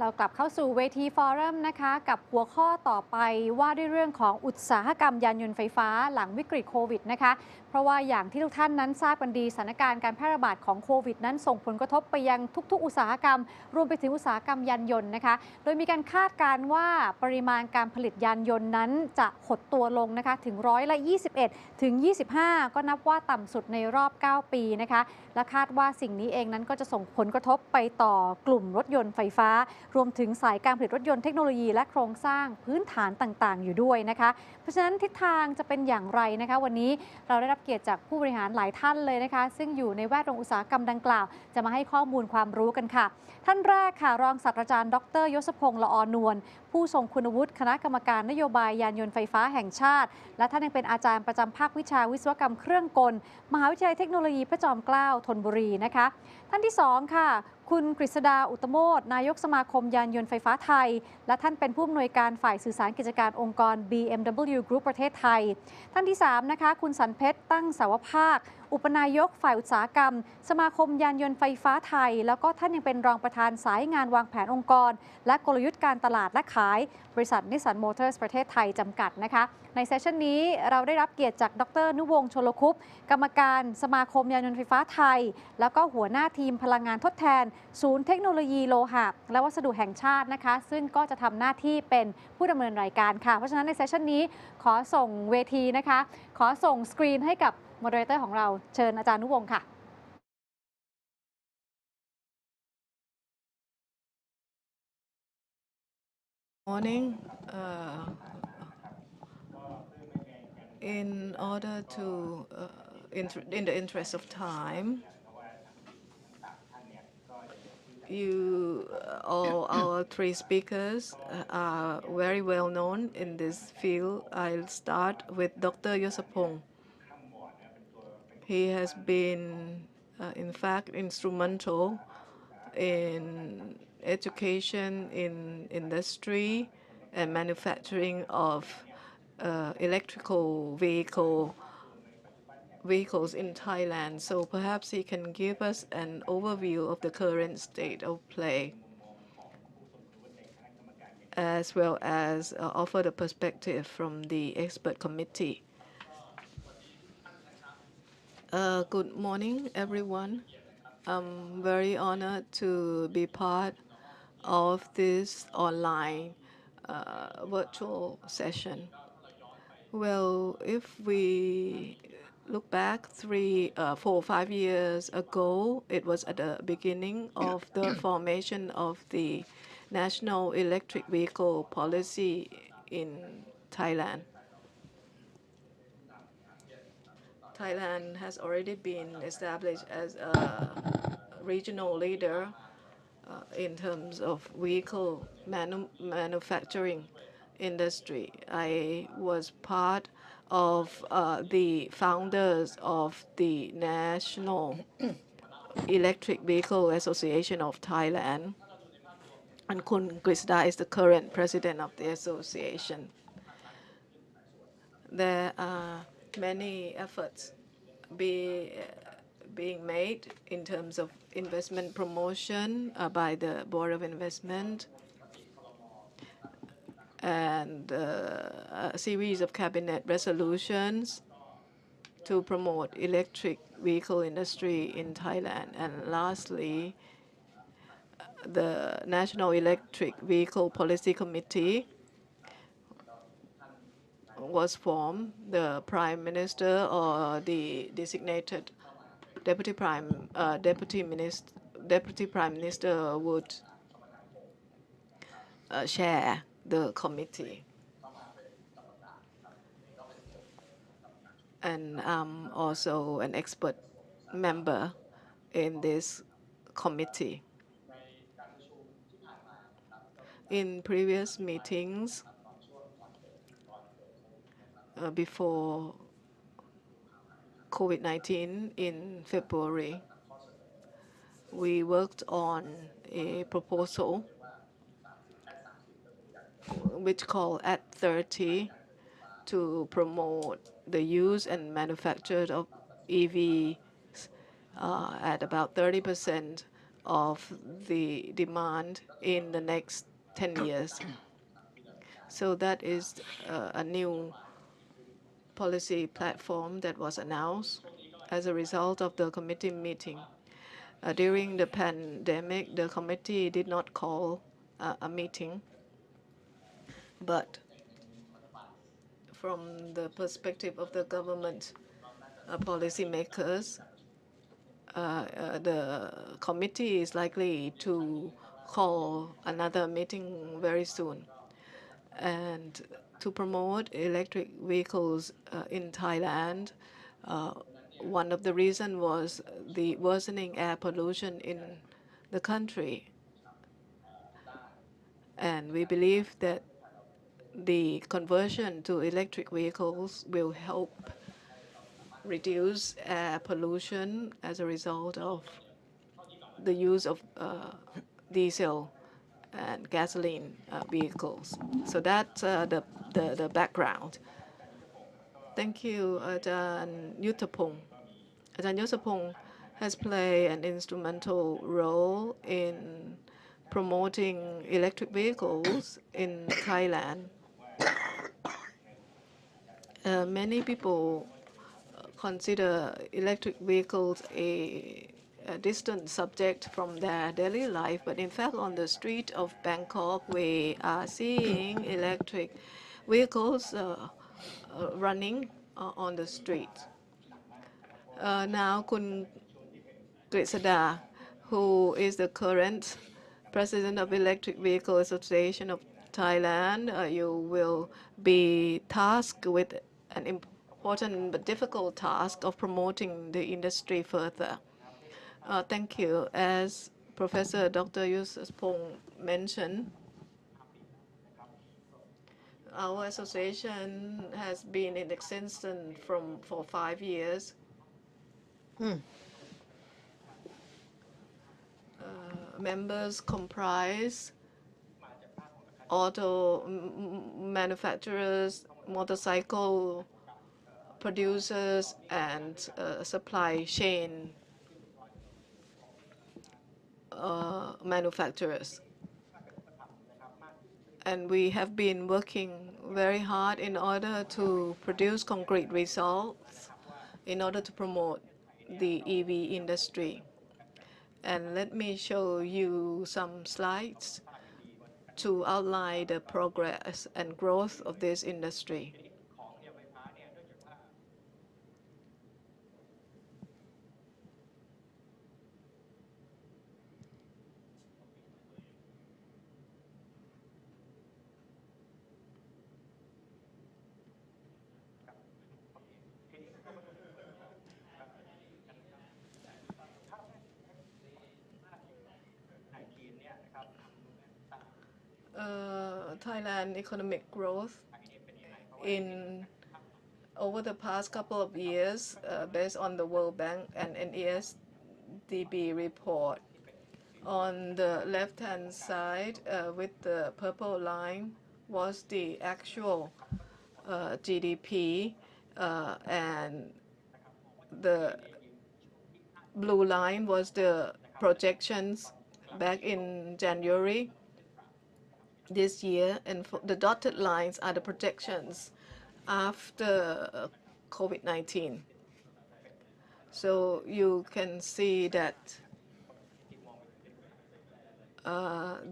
เรากลับเข้าสู่เวทีฟอรัมนะคะกับหัวข้อต่อไปว่าด้วยเรื่องของอุตสาหกรรมยานยนต์ไฟฟ้าหลังวิกฤตโควิดนะคะเพราะว่าอย่างที่ทุกท่านนั้นทราบกันดีสถานการณ์การแพร่ระบาดของโควิดนั้นส่งผลกระทบไปยังทุกๆอุตสาหกรรมรวมไปถึงอุตสาหกรรมยานยนต์นะคะโดยมีการคาดการณ์ว่าปริมาณการผลิตยานยนต์นั้นจะหดตัวลงนะคะถึง21%ถึง 25%ก็นับว่าต่ำสุดในรอบ 9 ปีนะคะและคาดว่าสิ่งนี้เองนั้นก็จะส่งผลกระทบไปต่อกลุ่มรถยนต์ไฟฟ้ารวมถึงสายการผลิตรถยนต์เทคโนโลยีและโครงสร้างพื้นฐานต่างๆอยู่ด้วยนะคะเพราะฉะนั้นทิศทางจะเป็นอย่างไรนะคะวันนี้เราได้รับเกียรติจากผู้บริหารหลายท่านเลยนะคะซึ่งอยู่ในแวดวงอุตสาหกรรมดังกล่าวจะมาให้ข้อมูลความรู้กันค่ะท่านแรกค่ะรองศาสตราจารย์ดร.ยศพงษ์ ละออนวลผู้ทรงคุณวุฒิคณะกรรมการนโยบายยานยนต์ไฟฟ้าแห่งชาติและท่านยังเป็นอาจารย์ประจำภาควิชาวิศวกรรมเครื่องกลมหาวิทยาลัยเทคโนโลยีพระจอมเกล้าธนบุรีนะคะท่านที่2ค่ะคุณกฤษดาอุตโมทนายกสมาคมยานยนต์ไฟฟ้าไทยและท่านเป็นผู้อำนวยการฝ่ายสื่อสารกิจการองค์กร BMW Group ประเทศไทยท่านที่3นะคะคุณสันเพชรตั้งสาวภาคอุปนายกฝ่ายอุตสาหกรรมสมาคมยานยนต์ไฟฟ้าไทยแล้วก็ท่านยังเป็นรองประธานสายงานวางแผนองค์กรและกลยุทธ์การตลาดและขายบริษัทนิสสันมอเตอร์สประเทศไทยจำกัดนะคะในเซสชันนี้เราได้รับเกียรติจากดร.นุวงศ์ชลคุปกรรมการสมาคมยานยนต์ไฟฟ้าไทยแล้วก็หัวหน้าทีมพลังงานทดแทนศูนย์เทคโนโลยีโลหะและวัสดุแห่งชาตินะคะซึ่งก็จะทำหน้าที่เป็นผู้ดำเนินรายการค่ะเพราะฉะนั้นในเซสชันนี้ขอส่งเวทีนะคะขอส่งสกรีนให้กับโมเดอเรเตอร์ของเราเชิญอาจารย์นุวงศ์ค่ะ Morning. In order to, in the interest of time, all our three speakers are very well known in this field. I'll start with Dr. Yosapong. He has been, in fact, instrumental in education in industry and manufacturing of electrical vehicles in Thailand. So perhaps he can give us an overview of the current state of play, as well as offer the perspective from the expert committee. Good morning, everyone. I'm very honored to be part of this online virtual session. Well, if we look back 4 or 5 years ago, it was at the beginning of the formation of the National Electric Vehicle Policy in Thailand. Thailand has already been established as a regional leader in terms of vehicle manufacturing industry. I was part of the founders of the National Electric Vehicle Association of Thailand, and Kun Grisda is the current president of the association. There are many efforts being made in terms of investment promotion by the Board of Investment and a series of cabinet resolutions to promote electric vehicle industry in Thailand. And lastly, the National Electric Vehicle Policy Committee was formed. The Prime Minister or the designated Deputy Prime Minister would chair the committee. And I'm also an expert member in this committee. In previous meetings, before COVID-19 in February, we worked on a proposal which called STxITE2020 to promote the use and manufacture of EVs at about 30% of the demand in the next 10 years. So that is a new policy platform that was announced as a result of the committee meeting. During the pandemic, the committee did not call a meeting, but from the perspective of the government policymakers, the committee is likely to call another meeting very soon. And to promote electric vehicles in Thailand, one of the reasons was the worsening air pollution in the country. And we believe that the conversion to electric vehicles will help reduce air pollution as a result of the use of diesel and gasoline vehicles. So that's the background. Thank you, Ajahn Yuttapong. Ajahn Yuttapong has played an instrumental role in promoting electric vehicles in Thailand. Many people consider electric vehicles a distant subject from their daily life, but in fact on the street of Bangkok we are seeing electric vehicles running on the street. Now Kun Grisada, who is the current president of Electric Vehicle Association of Thailand, you will be tasked with an important but difficult task of promoting the industry further. Thank you. As Professor Dr. Yuttapong mentioned, our association has been in existence for 5 years. Members comprise auto manufacturers, motorcycle producers, and supply chain manufacturers. And we have been working very hard in order to produce concrete results in order to promote the EV industry. And let me show you some slides to outline the progress and growth of this industry. Thailand economic growth in over the past couple of years, based on the World Bank and NESDB report. On the left-hand side, with the purple line, was the actual GDP, and the blue line was the projections back in January this year, and the dotted lines are the projections after COVID-19. So you can see that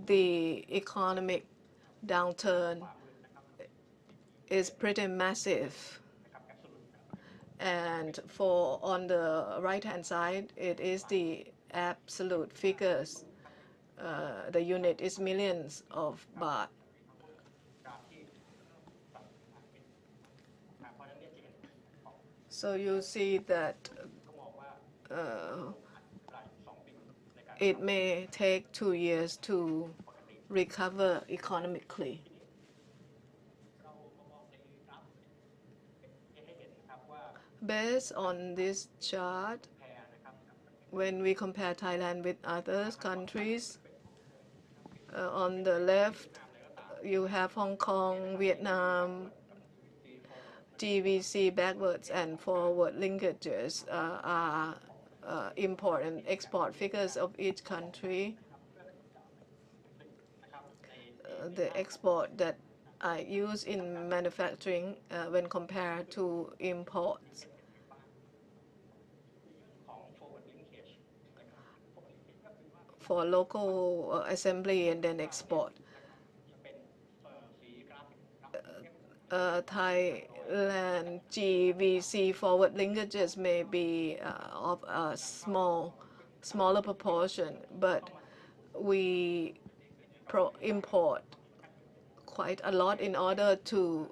the economic downturn is pretty massive. And on the right-hand side, it is the absolute figures. The unit is millions of baht. So you see that it may take 2 years to recover economically. Based on this chart, when we compare Thailand with other countries, on the left you have Hong Kong, Vietnam. GVC backwards and forward linkages are import and export figures of each country. The export that I use in manufacturing when compared to imports. For local assembly and then export. Thailand GVC forward linkages may be of a smaller proportion, but we import quite a lot in order to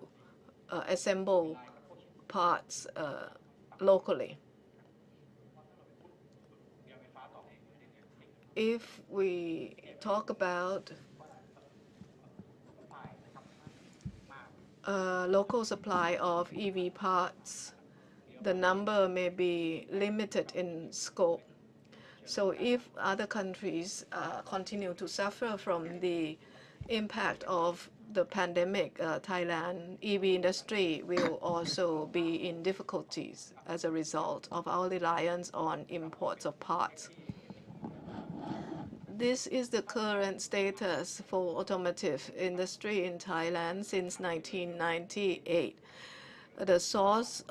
assemble parts locally. If we talk about local supply of EV parts, the number may be limited in scope. So if other countries continue to suffer from the impact of the pandemic, Thailand EV industry will also be in difficulties as a result of our reliance on imports of parts. This is the current status for automotive industry in Thailand since 1998. The source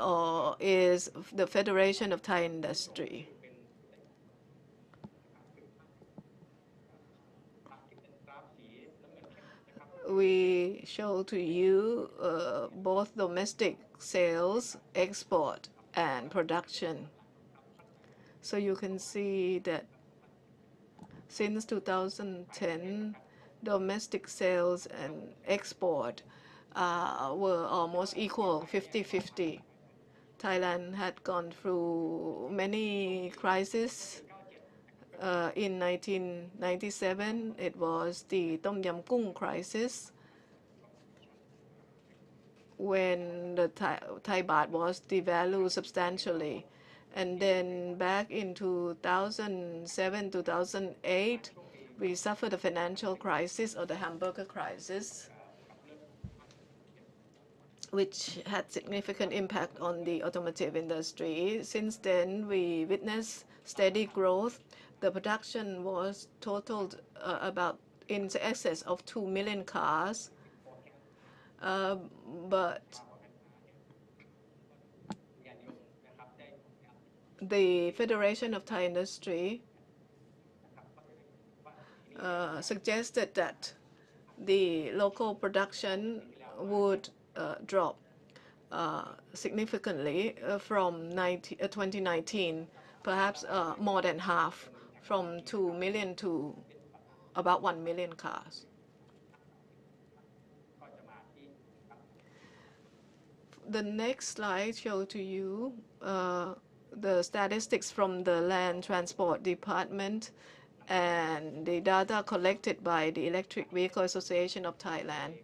is the Federation of Thai Industry. We show to you both domestic sales, export, and production. So you can see that since 2010, domestic sales and export were almost equal, 50-50. Thailand had gone through many crises. In 1997, it was the Tom Yam Kung crisis, when the Thai baht was devalued substantially. And then back in 2007, 2008, we suffered the financial crisis or the hamburger crisis, which had significant impact on the automotive industry. Since then, we witnessed steady growth. The production was totaled about in excess of 2 million cars. But the Federation of Thai Industry suggested that the local production would drop significantly from 2019, perhaps more than half, from 2 million to about 1 million cars. The next slide shows to you the statistics from the Land Transport Department and the data collected by the Electric Vehicle Association of Thailand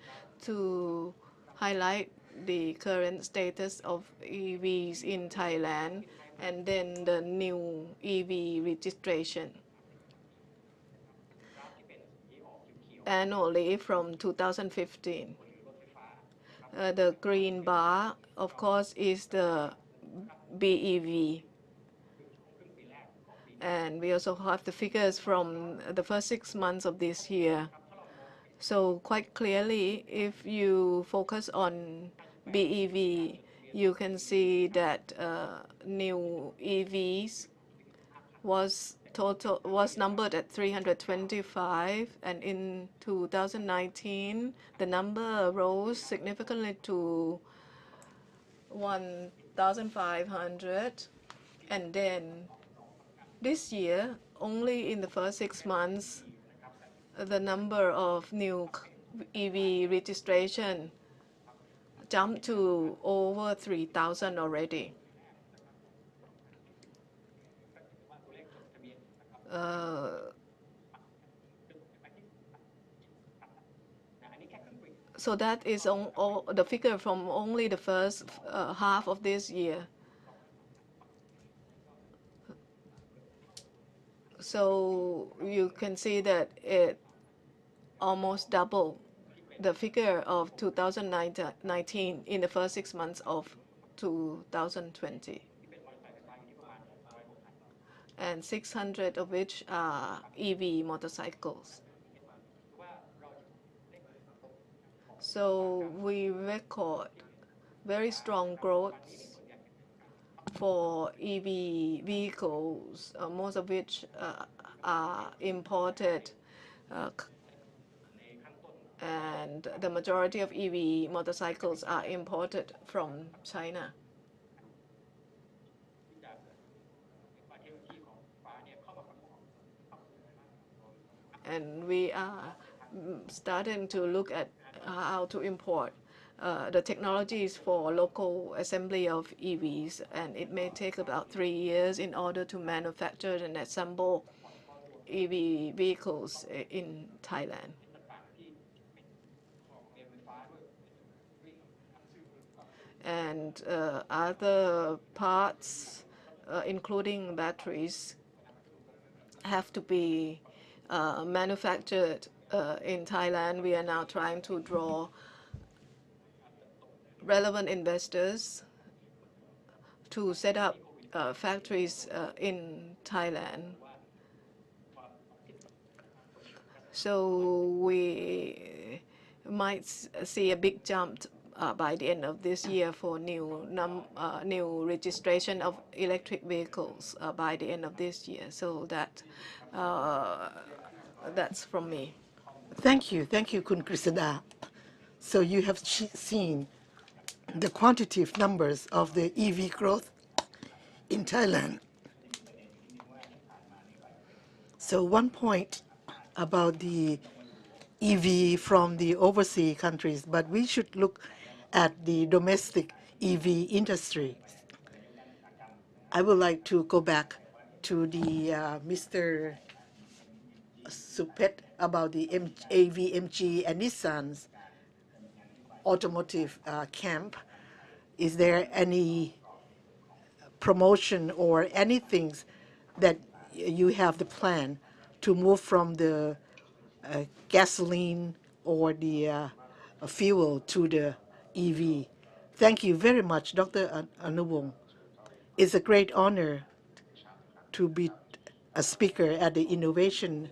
to highlight the current status of EVs in Thailand and then the new EV registration annually from 2015. The green bar, of course, is the BEV. And we also have the figures from the first 6 months of this year. So quite clearly, if you focus on BEV, you can see that new EVs was numbered at 325, and in 2019 the number rose significantly to 1,500, and then this year, only in the first 6 months, the number of new EV registration jumped to over 3,000 already. So that is the figure from only the first half of this year. So you can see that it almost doubled the figure of 2019 in the first 6 months of 2020. and 600 of which are EV motorcycles. So we record very strong growth for EV vehicles, most of which are imported, and the majority of EV motorcycles are imported from China. And we are starting to look at how to import the technologies for local assembly of EVs, and it may take about 3 years in order to manufacture and assemble EV vehicles in Thailand. And other parts, including batteries, have to be manufactured in Thailand. We are now trying to draw relevant investors to set up factories in Thailand. So we might see a big jump by the end of this year for new registration of electric vehicles by the end of this year. So that's from me. Thank you, Kun Krisada. So you have seen the quantitative numbers of the EV growth in Thailand. So one point about the EV from the overseas countries, but we should look at the domestic EV industry. I would like to go back to the Mr. Supet about the AVMG and Nissan's automotive camp. Is there any promotion or anything that you have the plan to move from the gasoline or the fuel to the EV? Thank you very much, Dr. Anuwong. It's a great honor to be a speaker at the innovation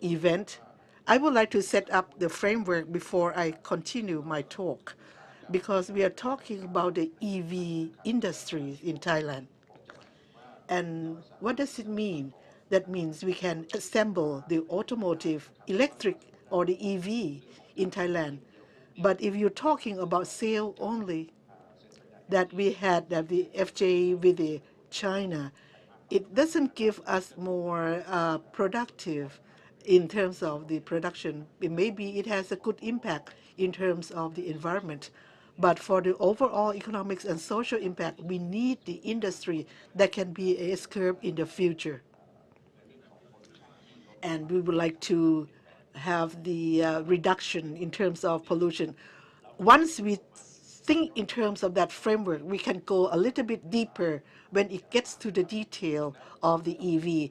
event. I would like to set up the framework before I continue my talk, because we are talking about the EV industry in Thailand. And what does it mean? That means we can assemble the automotive electric or the EV in Thailand. But if you're talking about sale only, that we had that the FTA with the China, it doesn't give us more productive in terms of the production. Maybe it has a good impact in terms of the environment. But for the overall economics and social impact, we need the industry that can be a S-curve in the future. And we would like to have the reduction in terms of pollution. Once we think in terms of that framework, we can go a little bit deeper when it gets to the detail of the EV.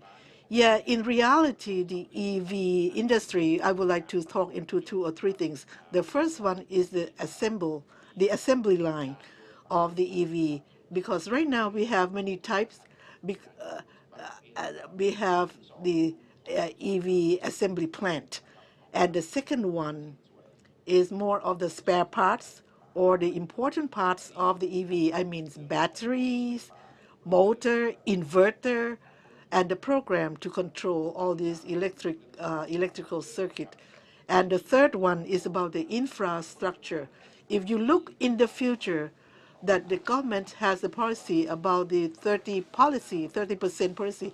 Yeah, in reality, the EV industry, I would like to talk into 2 or 3 things. The first one is the assembly line of the EV, because right now we have many types. We have the EV assembly plant. And the second one is more of the spare parts or the important parts of the EV. I mean batteries, motor, inverter, and the program to control all these electrical circuit. And the third one is about the infrastructure. If you look in the future, that the government has a policy about the 30% policy.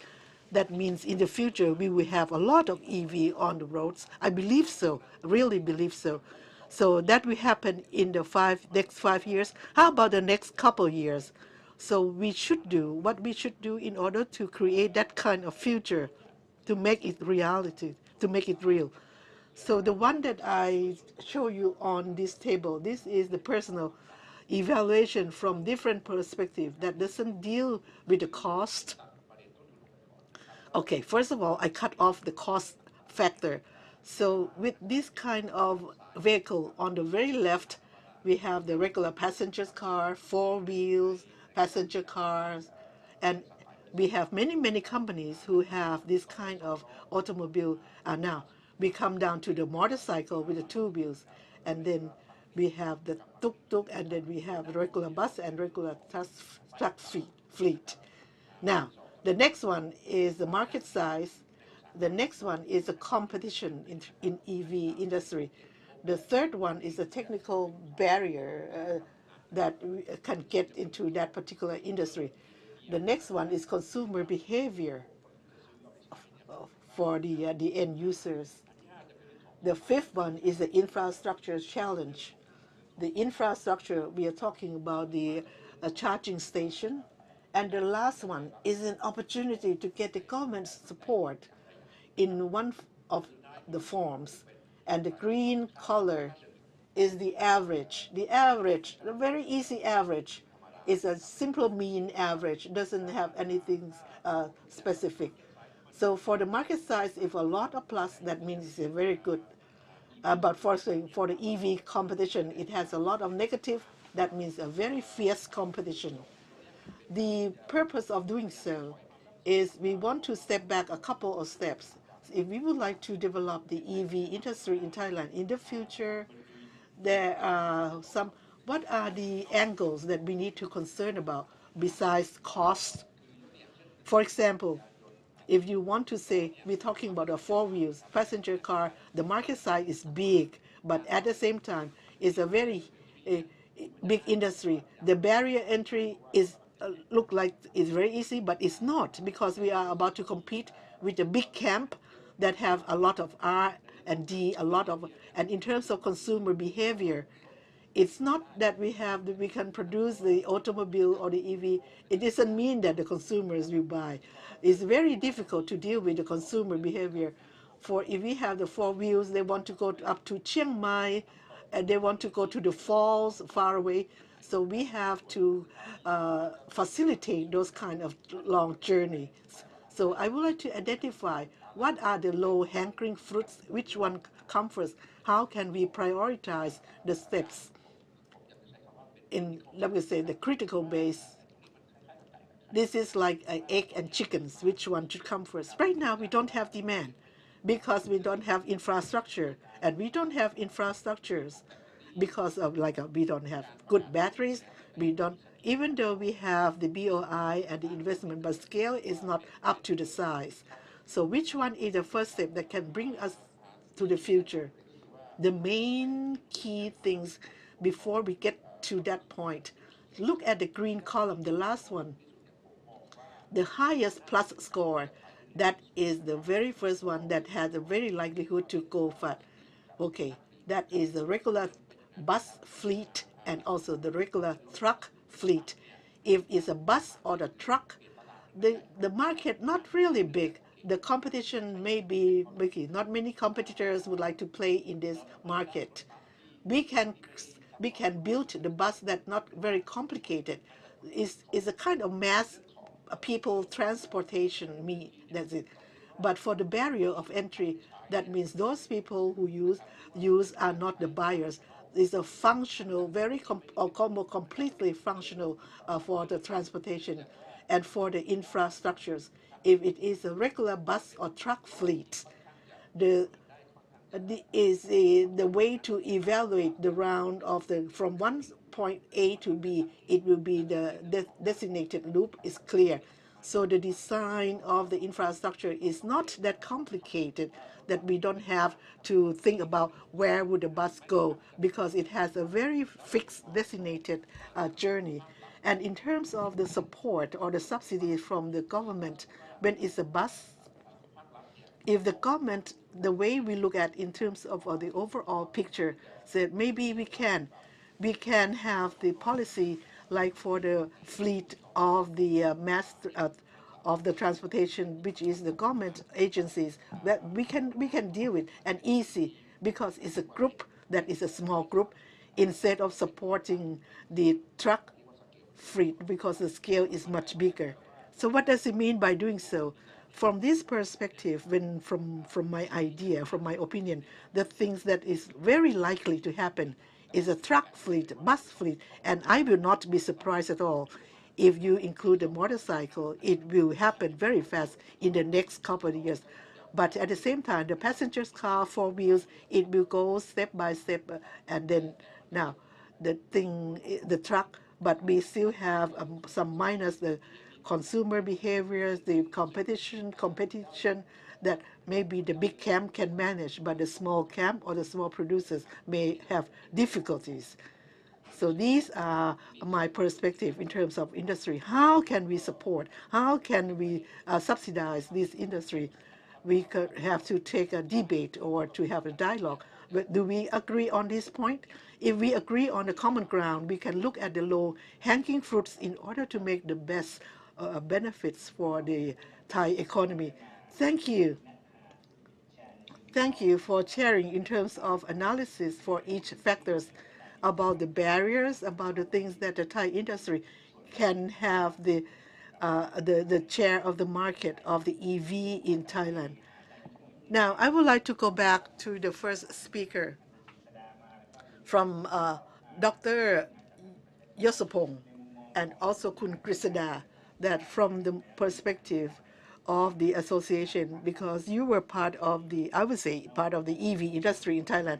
That means in the future we will have a lot of EV on the roads. I believe so, really believe so. So that will happen in the next 5 years. How about the next couple years? So we should do what we should do in order to create that kind of future, to make it reality, to make it real. So the one that I show you on this table, this is the personal evaluation from different perspectives that doesn't deal with the cost. Okay, first of all, I cut off the cost factor. So with this kind of vehicle, on the very left, we have the regular passenger car, 4 wheels, passenger cars, and we have many companies who have this kind of automobile. Now we come down to the motorcycle with the two wheels, and then we have the tuk-tuk, and then we have regular bus and regular truck fleet. Now, the next one is the market size. The next one is the competition in EV industry. The third one is the technical barrier that we can get into that particular industry. The next one is consumer behavior for the end users. The fifth one is the infrastructure challenge. The infrastructure, we are talking about the charging station. And the last one is an opportunity to get the government support in one of the forms. And the green color is the average. The average, the very easy average, is a simple mean average. It doesn't have anything specific. So for the market size, if a lot of plus, that means it's a very good. But for the EV competition, it has a lot of negative. That means a very fierce competition. The purpose of doing so is we want to step back a couple of steps. If we would like to develop the EV industry in Thailand in the future, there are some, what are the angles that we need to concern about besides cost? For example, if you want to say, we're talking about a four wheels passenger car, the market size is big, but at the same time, it's a very big industry. The barrier entry is look like it's very easy, but it's not, because we are about to compete with a big camp that have a lot of R&D, and in terms of consumer behavior, it's not that we can produce the automobile or the EV. It doesn't mean that the consumers will buy. It's very difficult to deal with the consumer behavior. For if we have the four wheels, they want to go up to Chiang Mai, and they want to go to the falls far away. So we have to facilitate those kind of long journeys. So I would like to identify what are the low-hanging fruits, which one comes first, how can we prioritize the steps in, let me say, the critical base. This is like an egg and chickens, which one should come first? Right now, we don't have demand because we don't have infrastructure, and we don't have infrastructures because of we don't have good batteries. We don't, even though we have the BOI and the investment, but scale is not up to the size. So which one is the first step that can bring us to the future? The main key things before we get to that point, look at the green column, the last one. The highest plus score, that is the very first one that has a very likelihood to go fast. Okay, that is the regular bus fleet and also the regular truck fleet. If it's a bus or a truck, the market not really big. The competition may be big. Not many competitors would like to play in this market. We can build the bus that's not very complicated. Is a kind of mass people transportation. That's it. But for the barrier of entry, that means those people who use are not the buyers. It's a functional, completely functional for the transportation and for the infrastructures. If it is a regular bus or truck fleet, the way to evaluate the round of from one point A to B, it will be the designated loop is clear. So the design of the infrastructure is not that complicated, that we don't have to think about where would the bus go, because it has a very fixed designated journey. And in terms of the support or the subsidies from the government, when it's a bus, if the government, the way we look at in terms of the overall picture, said maybe we can have the policy like for the fleet of the of the transportation, which is the government agencies, that we can deal with and easy, because it's a group that is a small group, instead of supporting the truck fleet because the scale is much bigger. So what does it mean by doing so? From this perspective, from my idea, from my opinion, the things that is very likely to happen is a truck fleet, bus fleet, and I will not be surprised at all If you include the motorcycle, it will happen very fast in the next couple of years. But at the same time, the passenger's car, four wheels, it will go step by step, and then now the thing, the truck, but we still have some minus the consumer behaviors, the competition that maybe the big camp can manage, but the small camp or the small producers may have difficulties. So these are my perspective in terms of industry. How can we support? How can we subsidize this industry? We could have to take a debate or to have a dialogue. But do we agree on this point? If we agree on the common ground, we can look at the low-hanging fruits in order to make the best benefits for the Thai economy. Thank you. Thank you for sharing in terms of analysis for each factors about the barriers, about the things that the Thai industry can have the share of the market of the EV in Thailand. Now, I would like to go back to the first speaker from Dr. Yosapong and also Kun Krisada, that from the perspective of the association, because you were part of the, I would say, part of the EV industry in Thailand.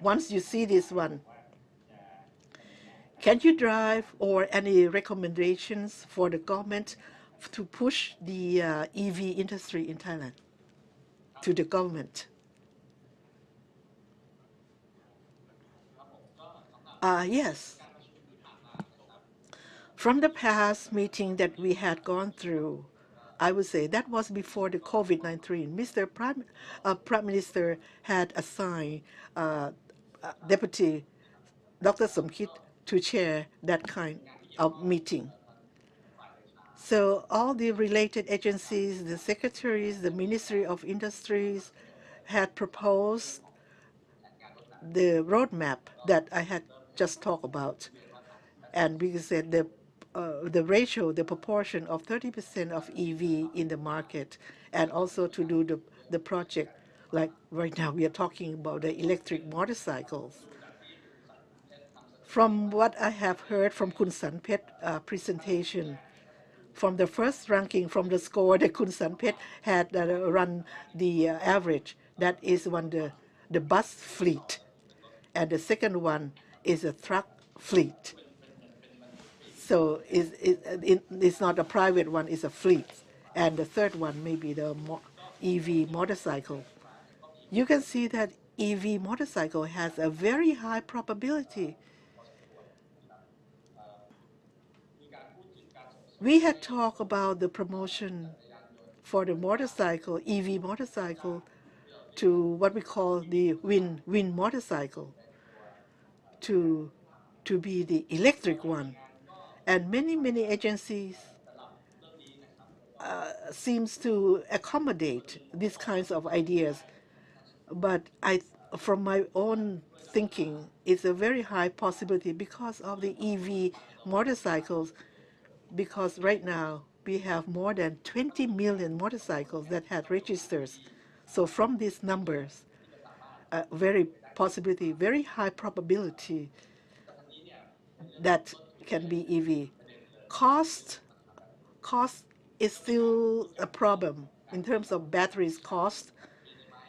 Once you see this one, can you drive or any recommendations for the government to push the EV industry in Thailand to the government? Yes. From the past meeting that we had gone through, I would say that was before the COVID-19. Prime Minister had assigned Deputy Dr. Somkit to chair that kind of meeting. So all the related agencies, the secretaries, the Ministry of Industries had proposed the roadmap that I had just talked about. And we said the ratio, the proportion of 30% of EV in the market, and also to do the project, like right now we are talking about the electric motorcycles. From what I have heard from Kun Sanpet presentation, from the first ranking, from the score that Kun Sanpet had run the average, that is one the bus fleet, and the second one is a truck fleet. So it's not a private one, it's a fleet. And the third one may be the EV motorcycle. You can see that EV motorcycle has a very high probability. We had talked about the promotion for the motorcycle, EV motorcycle, to what we call the wind motorcycle, to be the electric one. And many agencies seems to accommodate these kinds of ideas. But from my own thinking, it's a very high possibility because of the EV motorcycles, because right now we have more than 20 million motorcycles that have registers. So from these numbers, very high probability that can be EV. Cost is still a problem in terms of batteries cost.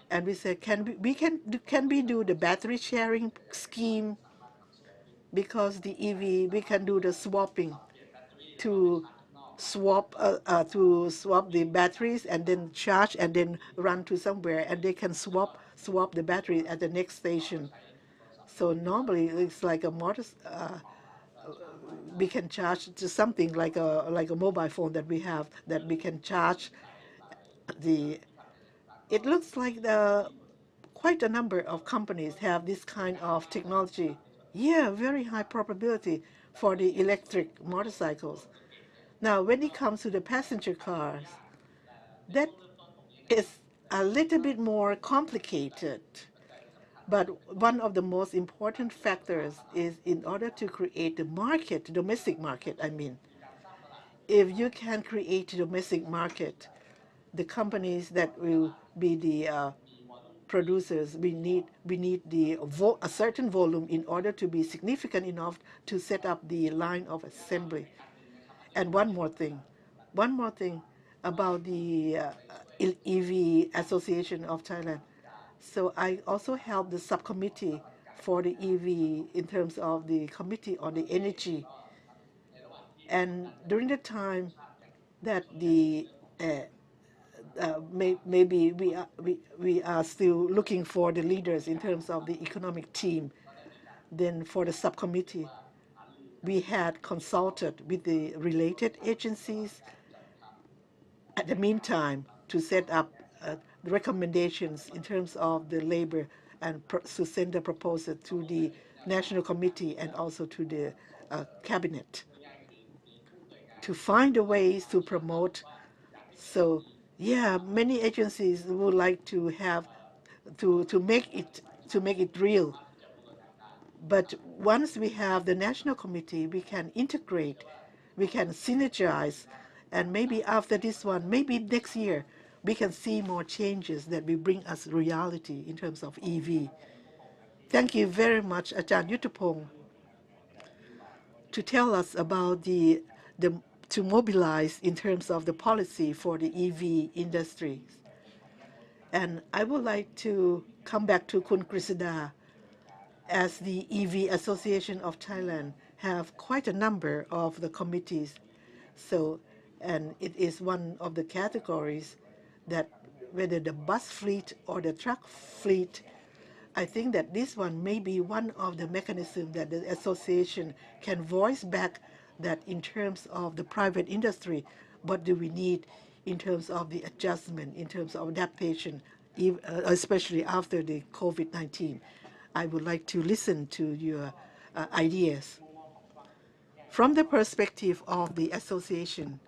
And we said, can we do the battery sharing scheme? Because the EV, we can do the swapping to swap the batteries and then charge and then run to somewhere, and they can swap the battery at the next station. So normally it's like a motor. We can charge to something like a mobile phone that we have, that we can charge the. It looks like quite a number of companies have this kind of technology. Yeah, very high probability for the electric motorcycles. Now, when it comes to the passenger cars, that is a little bit more complicated. But one of the most important factors is in order to create the market, domestic market, I mean. If you can create a domestic market, the companies that will be the producers, we need a certain volume in order to be significant enough to set up the line of assembly. And one more thing about the EV Association of Thailand. So I also help the subcommittee for the EV in terms of the committee on the energy. And during the time that the uh, maybe we are still looking for the leaders in terms of the economic team, then for the subcommittee, we had consulted with the related agencies at the meantime to set up the recommendations in terms of the labor and to send a proposal to the National Committee and also to the cabinet to find the ways to promote. So yeah, many agencies would like to have to make it real. But once we have the national committee, we can integrate, we can synergize, and maybe after this one, maybe next year, we can see more changes that will bring us reality in terms of EV. Thank you very much, Ajahn Yuttapong, to tell us about the to mobilize in terms of the policy for the EV industry. And I would like to come back to Kun Grisada, as the EV Association of Thailand have quite a number of the committees. So, and it is one of the categories that whether the bus fleet or the truck fleet, I think that this one may be one of the mechanisms that the association can voice back that in terms of the private industry, what do we need in terms of the adjustment, in terms of adaptation, especially after the COVID-19. I would like to listen to your ideas. From the perspective of the association,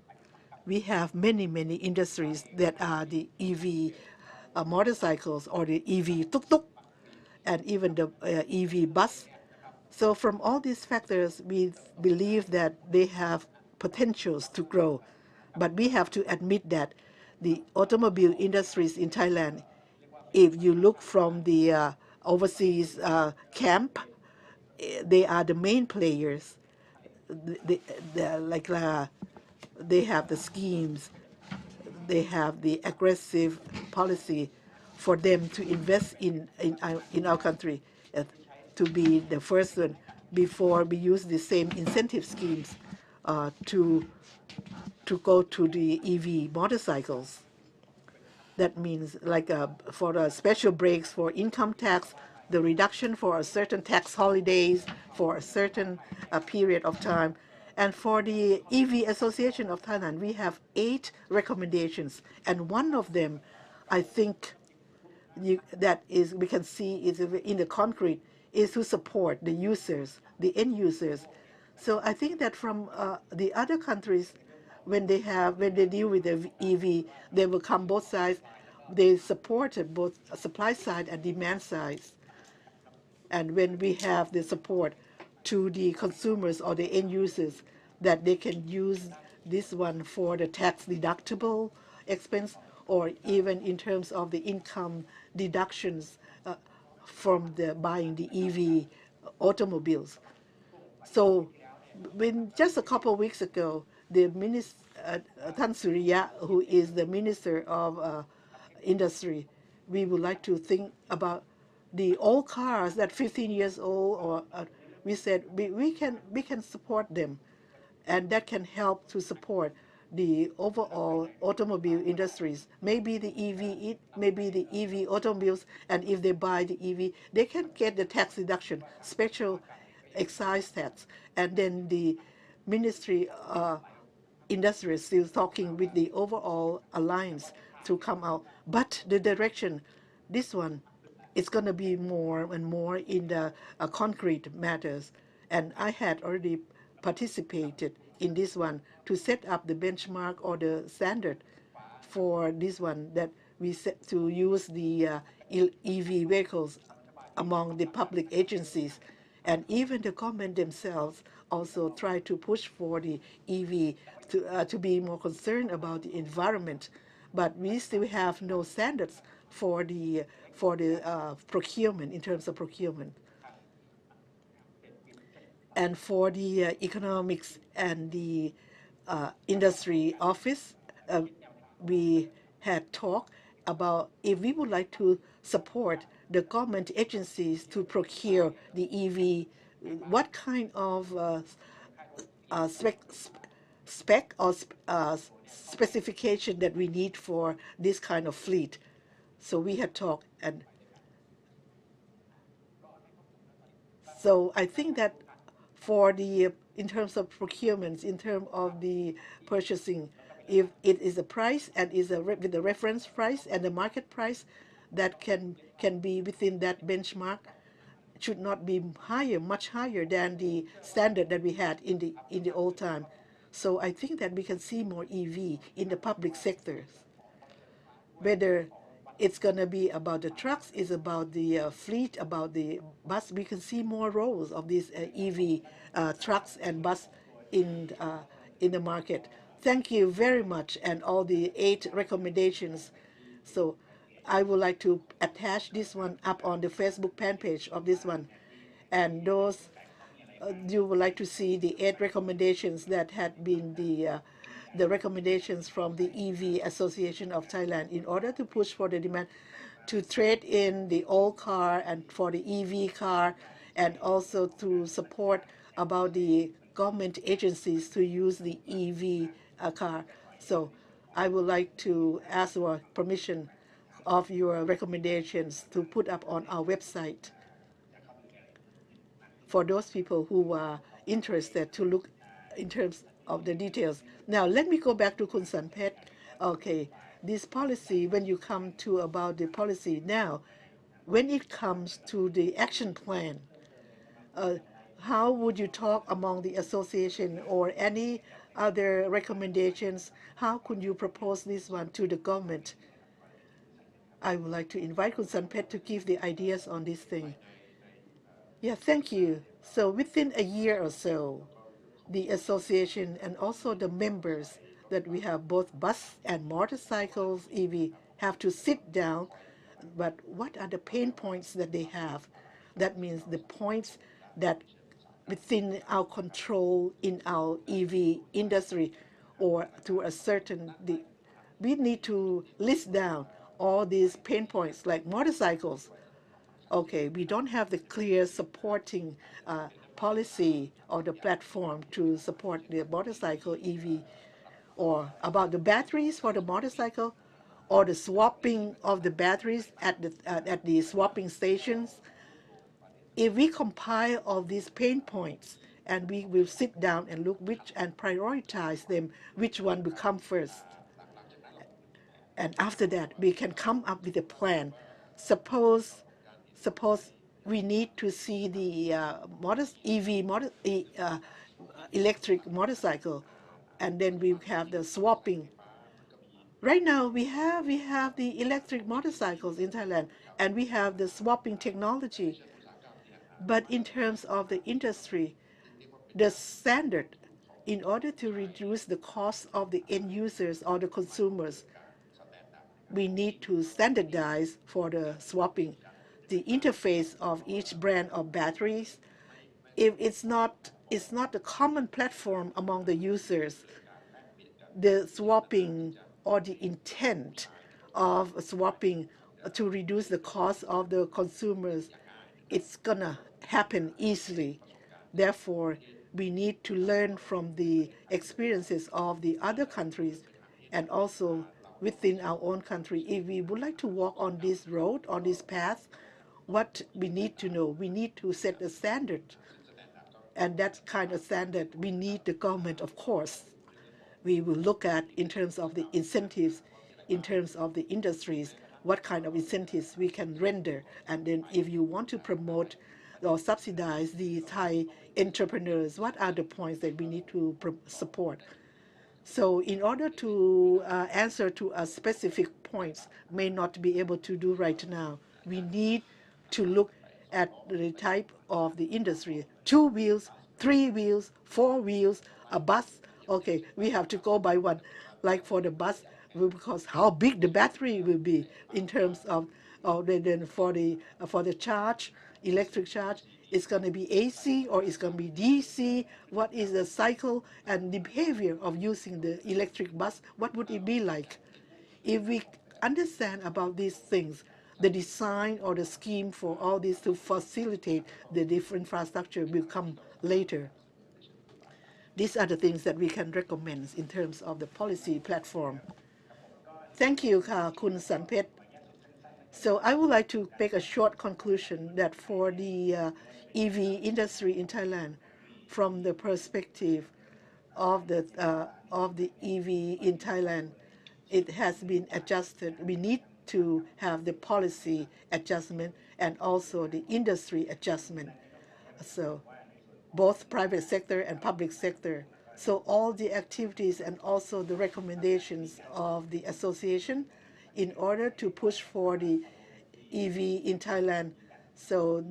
we have many, many industries that are the EV motorcycles or the EV tuk-tuk and even the EV bus. So from all these factors, we believe that they have potentials to grow. But we have to admit that the automobile industries in Thailand, if you look from the overseas camp, they are the main players. Like they have the schemes, they have the aggressive policy for them to invest in our country, to be the first one before we use the same incentive schemes to go to the EV motorcycles. That means like for special breaks for income tax, the reduction for a certain tax holidays for a certain period of time. And for the EV Association of Thailand, we have 8 recommendations. And one of them, I think, that is we can see is in the concrete, is to support the users, the end users. So I think that from the other countries, when they deal with the EV, they will come both sides. They supported both supply side and demand sides. And when we have the support to the consumers or the end users, that they can use this one for the tax deductible expense, or even in terms of the income deductions from the buying the EV automobiles. So when just a couple of weeks ago, the minister, Tan Surya, who is the Minister of Industry, we would like to think about the old cars that 15 years old, or we said we can support them, and that can help to support the overall automobile industries. Maybe the maybe the EV automobiles, and if they buy the EV, they can get the tax deduction, special excise tax, and then the Ministry Industry is still talking with the overall alliance to come out. But the direction, this one, it's going to be more and more in the concrete matters. And I had already participated in this one to set up the benchmark or the standard for this one, that we set to use the EV vehicles among the public agencies. And even the government themselves also try to push for the EV to be more concerned about the environment. But we still have no standards for the procurement, in terms of procurement. And for the economics and the industry office, we had talked about if we would like to support the government agencies to procure the EV, what kind of spec or specification that we need for this kind of fleet. So we had talked, and so I think that for the in terms of procurements, in terms of the purchasing, if it is a price and is with the reference price and the market price that can be within that benchmark, should not be higher, much higher than the standard that we had in the old time. So I think that we can see more EV in the public sectors. Whether it's going to be about the trucks, is about the fleet, about the bus, we can see more roles of these EV trucks and bus in the market. Thank you very much, and all the 8 recommendations. So I would like to attach this one up on the Facebook fan page of this one. And those you would like to see the 8 recommendations that had been the recommendations from the EV Association of Thailand in order to push for the demand to trade in the old car and for the EV car, and also to support about the government agencies to use the EV car. So I would like to ask for permission of your recommendations to put up on our website for those people who are interested to look in terms of the details. Now, let me go back to Kun Sanpet. Okay, this policy, when you come to about the policy now, when it comes to the action plan, uh, how would you talk among the association or any other recommendations? How could you propose this one to the government? I would like to invite Kun Sanpet to give the ideas on this thing. Yeah, thank you. So within a year or so, the association and also the members that we have, both bus and motorcycles, EV, have to sit down. But what are the pain points that they have? That means the points that within our control in our EV industry, or to a certain we need to list down all these pain points like motorcycles. Okay, we don't have the clear supporting policy or the platform to support the motorcycle EV, or about the batteries for the motorcycle, or the swapping of the batteries at the swapping stations. If we compile all these pain points and we will sit down and look which and prioritize them, which one will come first, and after that we can come up with a plan. Suppose we need to see the electric motorcycle, and then we have the swapping. Right now we have the electric motorcycles in Thailand, and we have the swapping technology. But in terms of the industry, the standard, in order to reduce the cost of the end users or the consumers, we need to standardize for the swapping the interface of each brand of batteries. If it's not a common platform among the users, the swapping or the intent of swapping to reduce the cost of the consumers, it's gonna happen easily. Therefore, we need to learn from the experiences of the other countries, and also within our own country. If we would like to walk on this road, on this path, what we need to know, we need to set a standard. And that kind of standard, we need the government, of course. We will look at in terms of the incentives, in terms of the industries, what kind of incentives we can render. And then if you want to promote or subsidize the Thai entrepreneurs, what are the points that we need to support? So in order to answer to a specific points, may not be able to do right now, we need to look at the type of the industry. 2 wheels, 3 wheels, 4 wheels, a bus. Okay, we have to go by one. Like for the bus, because how big the battery will be in terms of then for the charge, electric charge, It's going to be AC or it's going to be DC? What is the cycle and the behavior of using the electric bus? What would it be like? If we understand about these things, the design or the scheme for all this to facilitate the different infrastructure will come later. These are the things that we can recommend in terms of the policy platform. Thank you, Kun Sanpet. So I would like to make a short conclusion that for the EV industry in Thailand, from the perspective of the EV in Thailand, it has been adjusted. We need to have the policy adjustment and also the industry adjustment. So both private sector and public sector. So all the activities and also the recommendations of the association in order to push for the EV in Thailand. So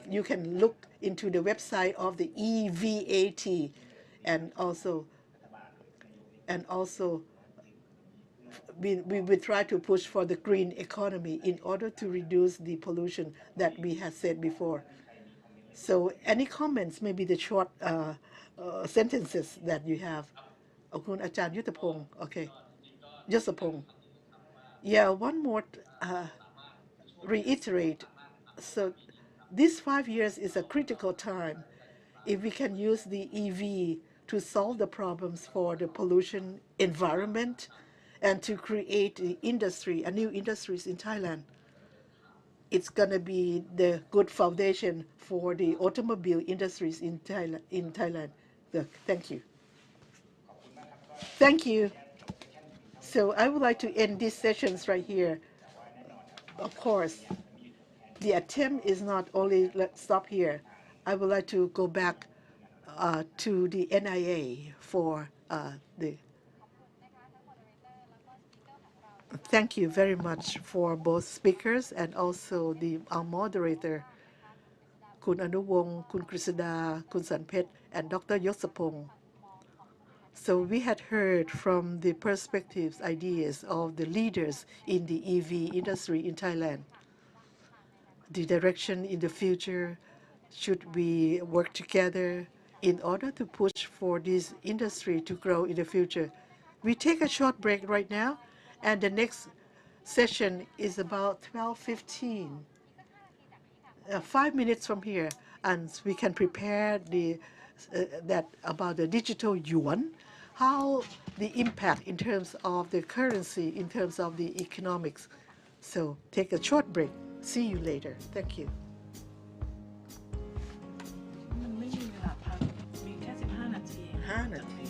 you can look into the website of the EVAT and also we will try to push for the green economy in order to reduce the pollution that we have said before. So any comments, maybe the short sentences that you have? คุณอาจารย์ยุทธพงศ์ okay ยศพงศ์ yeah, one more reiterate. So this 5 years is a critical time. If we can use the EV to solve the problems for the pollution environment and to create the industry, a new industries in Thailand, it's going to be the good foundation for the automobile industries in Thailand. Thank you. Thank you. So I would like to end these sessions right here. Of course, the attempt is not only let's stop here. I would like to go back to the NIA for the. Thank you very much for both speakers and also our moderator, คุณอนุวงศ์ คุณกฤษดา คุณสันเพชร and Dr. Yosapong. So we had heard from the perspectives, ideas of the leaders in the EV industry in Thailand. The direction in the future, should we work together in order to push for this industry to grow in the future? We take a short break right now, and the next session is about 12:15. 5 minutes from here, and we can prepare that about the digital yuan, how the impact in terms of the currency, in terms of the economics. So take a short break. See you later. Thank you. มันไม่มีเวลาพักมีแค่15 นาที 5 นาที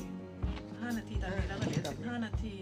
5 นาทีตอนนี้แล้วก็เดี๋ยว15 นาที